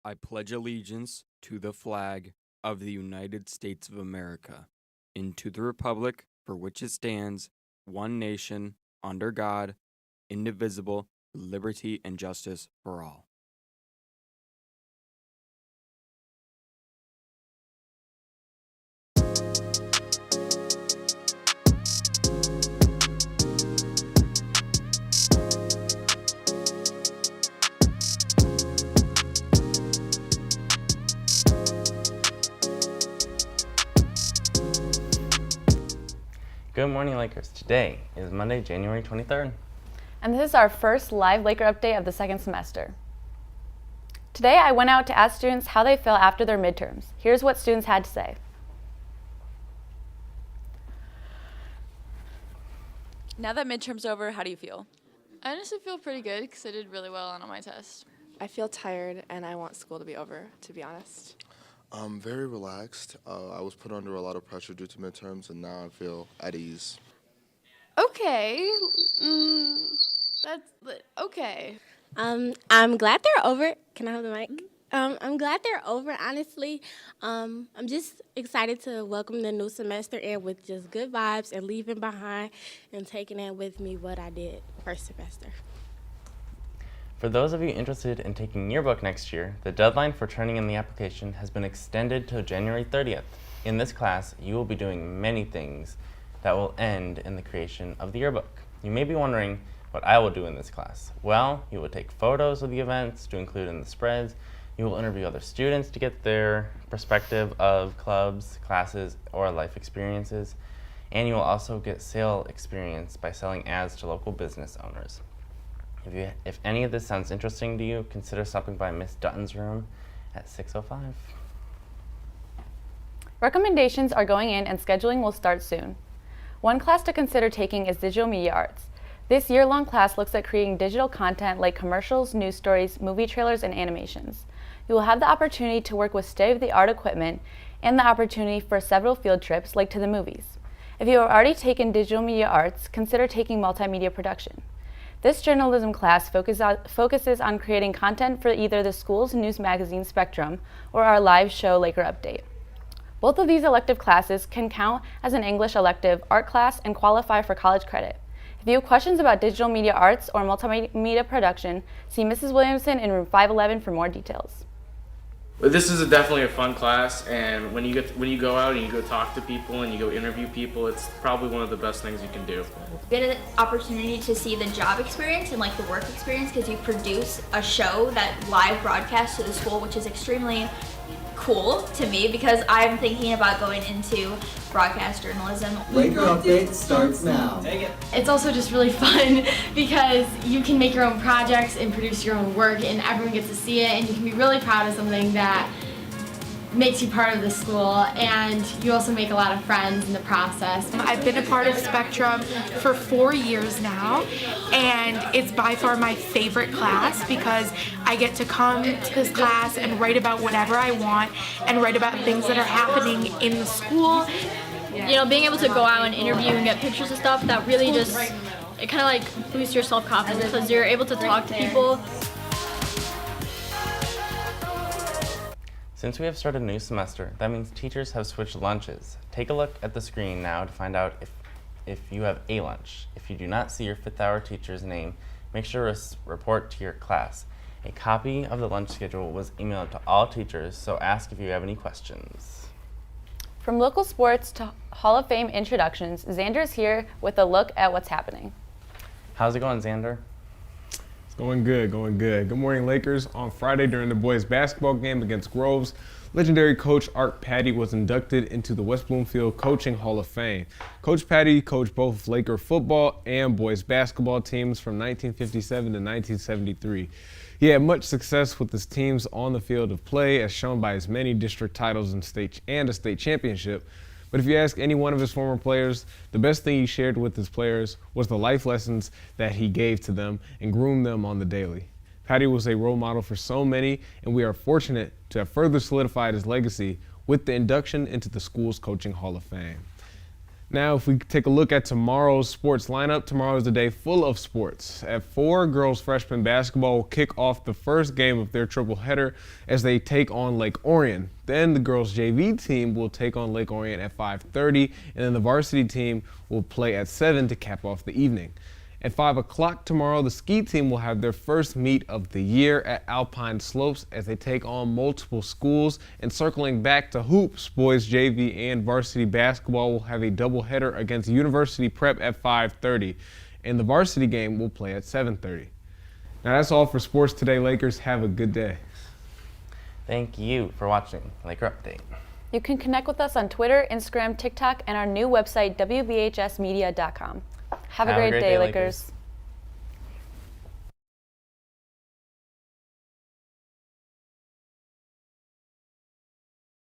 I pledge allegiance to the flag of the United States of America, and to the republic for which it stands, one nation, under God, indivisible, with liberty and justice for all. Good morning, Lakers. Today is Monday, January 23rd. And this is our first live Laker update of the second semester. Today I went out to ask students how they felt after their midterms. Here's what students had to say. Now that midterm's over, how do you feel? I honestly feel pretty good because I did really well on all my tests. I feel tired and I want school to be over, to be honest. I'm very relaxed. I was put under a lot of pressure due to midterms, and now I feel at ease. Okay. That's okay. I'm glad they're over. Can I hold the mic? I'm glad they're over, honestly. I'm just excited to welcome the new semester in with just good vibes and leaving behind and taking in with me what I did first semester. For those of you interested in taking yearbook next year, the deadline for turning in the application has been extended to January 30th. In this class, you will be doing many things that will end in the creation of the yearbook. You may be wondering what I will do in this class. Well, you will take photos of the events to include in the spreads. You will interview other students to get their perspective of clubs, classes, or life experiences. And you will also get sale experience by selling ads to local business owners. If any of this sounds interesting to you, consider stopping by Miss Dutton's room at 6:05. Recommendations are going in and scheduling will start soon. One class to consider taking is Digital Media Arts. This year-long class looks at creating digital content like commercials, news stories, movie trailers, and animations. You will have the opportunity to work with state-of-the-art equipment and the opportunity for several field trips like to the movies. If you have already taken digital media arts, consider taking multimedia production. This journalism class focuses on creating content for either the school's news magazine Spectrum or our live show Laker Update. Both of these elective classes can count as an English elective art class and qualify for college credit. If you have questions about digital media arts or multimedia production, see Mrs. Williamson in room 511 for more details. This is definitely a fun class, and when you go out and you go talk to people and you go interview people, it's probably one of the best things you can do. You get an opportunity to see the job experience and like the work experience because you produce a show that live broadcasts to the school, which is extremely cool to me because I'm thinking about going into broadcast journalism. Laker Update starts now. Take it. It's also just really fun because you can make your own projects and produce your own work and everyone gets to see it and you can be really proud of something that makes you part of the school, and you also make a lot of friends in the process. I've been a part of Spectrum for 4 years now, and it's by far my favorite class because I get to come to this class and write about whatever I want and write about things that are happening in the school. You know, being able to go out and interview and get pictures of stuff, that really just, it kind of like boosts your self-confidence because you're able to talk to people. Since we have started a new semester, that means teachers have switched lunches. Take a look at the screen now to find out if you have a lunch. If you do not see your 5th hour teacher's name, make sure to report to your class. A copy of the lunch schedule was emailed to all teachers, so ask if you have any questions. From local sports to Hall of Fame introductions, Xander is here with a look at what's happening. How's it going, Xander? Going good, going good. Good morning, Lakers. On Friday during the boys basketball game against Groves, legendary coach Art Patty was inducted into the West Bloomfield Coaching Hall of Fame. Coach Patty coached both Laker football and boys basketball teams from 1957 to 1973. He had much success with his teams on the field of play, as shown by his many district titles and a state championship. But if you ask any one of his former players, the best thing he shared with his players was the life lessons that he gave to them and groomed them on the daily. Patty was a role model for so many, and we are fortunate to have further solidified his legacy with the induction into the school's Coaching Hall of Fame. Now, if we take a look at tomorrow's sports lineup, tomorrow is a day full of sports. At 4, girls freshman basketball will kick off the first game of their triple-header as they take on Lake Orion. Then the girls JV team will take on Lake Orion at 5:30, and then the varsity team will play at 7 to cap off the evening. At 5 o'clock tomorrow, the ski team will have their first meet of the year at Alpine Slopes as they take on multiple schools. And circling back to hoops, boys JV and varsity basketball will have a doubleheader against University Prep at 5:30. And the varsity game will play at 7:30. Now that's all for sports today, Lakers. Have a good day. Thank you for watching Laker Update. You can connect with us on Twitter, Instagram, TikTok, and our new website, WBHSmedia.com. Have a great day, Lakers.